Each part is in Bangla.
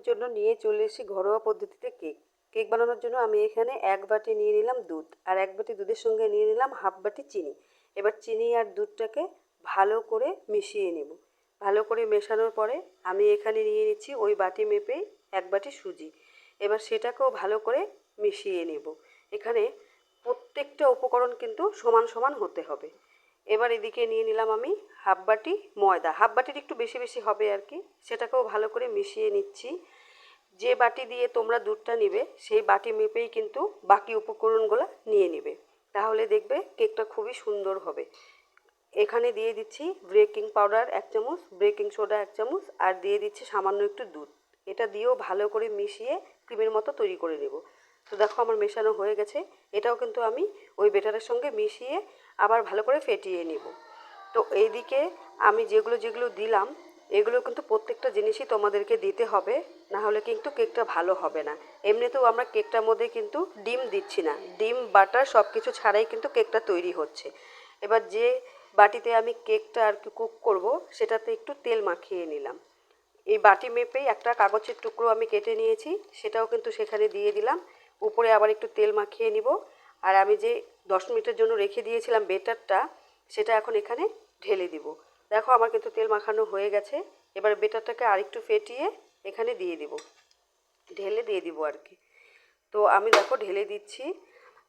জন্য নিয়ে চলে এসেছি ঘরোয়া পদ্ধতিতে কেক। কেক বানানোর জন্য আমি এখানে 1 বাটি নিয়ে নিলাম দুধ, আর 1 বাটি দুধের সঙ্গে নিয়ে নিলাম হাফ বাটি চিনি। এবার চিনি আর দুধটাকে ভালো করে মিশিয়ে নেব। ভালো করে মেশানোর পরে আমি এখানে নিয়ে নিচ্ছি ওই বাটি মেপেই 1 বাটি সুজি। এবার সেটাকেও ভালো করে মিশিয়ে নেব। এখানে প্রত্যেকটা উপকরণ কিন্তু সমান সমান হতে হবে। এবার এদিকে নিয়ে নিলাম আমি হাফ বাটি ময়দা, হাফ বাটির একটু বেশি বেশি হবে আর কি। সেটাকেও ভালো করে মিশিয়ে নিচ্ছি। যে বাটি দিয়ে তোমরা দুধটা নেবে সেই বাটি মেপেই কিন্তু বাকি উপকরণগুলো নিয়ে নেবে, তাহলে দেখবে কেকটা খুবই সুন্দর হবে। এখানে দিয়ে দিচ্ছি বেকিং পাউডার 1 চামচ, বেকিং সোডা 1 চামচ, আর দিয়ে দিচ্ছি সামান্য একটু দুধ। এটা দিয়েও ভালো করে মিশিয়ে ক্রিমের মতো তৈরি করে নেব। তো দেখো আমার মেশানো হয়ে গেছে। এটাও কিন্তু আমি ওই বেটারের সঙ্গে মিশিয়ে আবার ভালো করে ফেটিয়ে নেব। তো এইদিকে আমি যেগুলো যেগুলো দিলাম এগুলো কিন্তু প্রত্যেকটা জিনিসই তোমাদেরকে দিতে হবে, না হলে কিন্তু কেকটা ভালো হবে না। এমনিতেও আমরা কেকটার মধ্যে কিন্তু ডিম দিচ্ছি না, ডিম বাটার সব কিছু ছাড়াই কিন্তু কেকটা তৈরি হচ্ছে। এবার যে বাটিতে আমি কেকটা আর কি কুক করব সেটাতে একটু তেল মাখিয়ে নিলাম। এই বাটি মেপেই একটা কাগজের টুকরো আমি কেটে নিয়েছি, সেটাও কিন্তু সেখানে দিয়ে দিলাম। উপরে আবার একটু তেল মাখিয়ে নিব। আর আমি যে 10 মিনিটের জন্য রেখে দিয়েছিলাম বেটারটা, সেটা এখন এখানে ঢেলে দিব। দেখো আমার কিন্তু তেল মাখানো হয়ে গেছে। এবার বেটারটাকে আরেকটু ফেটিয়ে এখানে দিয়ে দিব, ঢেলে দিয়ে দিব আর কি। তো আমি দেখো ঢেলে দিচ্ছি।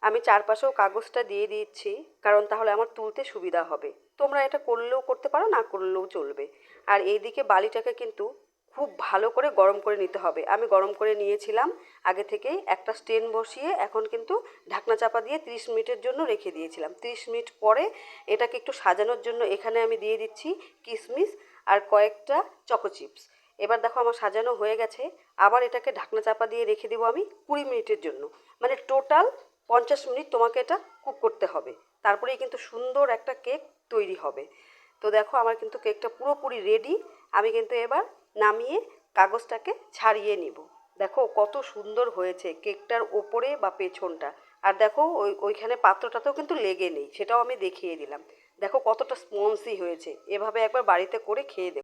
আমি চারপাশেও কাগজটা দিয়ে দিচ্ছি, কারণ তাহলে আমার তুলতে সুবিধা হবে। তোমরা এটা করলেও করতে পারো, না করলেও চলবে। আর এইদিকে বালিটাকে কিন্তু খুব ভালো করে গরম করে নিতে হবে। আমি গরম করে নিয়েছিলাম আগে থেকেই, একটা স্ট্যান্ড বসিয়ে এখন কিন্তু ঢাকনা চাপা দিয়ে 30 মিনিটের জন্য রেখে দিয়েছিলাম। 30 মিনিট পরে এটাকে একটু সাজানোর জন্য এখানে আমি দিয়ে দিচ্ছি কিশমিশ আর কয়েকটা চকো চিপস। এবার দেখো আমার সাজানো হয়ে গেছে। আবার এটাকে ঢাকনা চাপা দিয়ে রেখে দেবো আমি 20 মিনিটের জন্য। মানে টোটাল 50 মিনিট তোমাকে এটা কুক করতে হবে, তারপরেই কিন্তু সুন্দর একটা কেক তৈরি হবে। তো দেখো আমার কিন্তু কেকটা পুরোপুরি রেডি। আমি কিন্তু এবার নামিয়ে কাগজটাকে ছাড়িয়ে নিব। দেখো কত সুন্দর হয়েছে কেকটার ওপরে বা পেছনটা। আর দেখো ওইখানে পাত্রটাতেও কিন্তু লেগে নেই, সেটাও আমি দেখিয়ে দিলাম। দেখো কতটা স্পঞ্জি হয়েছে। এভাবে একবার বাড়িতে করে খেয়ে দেখো।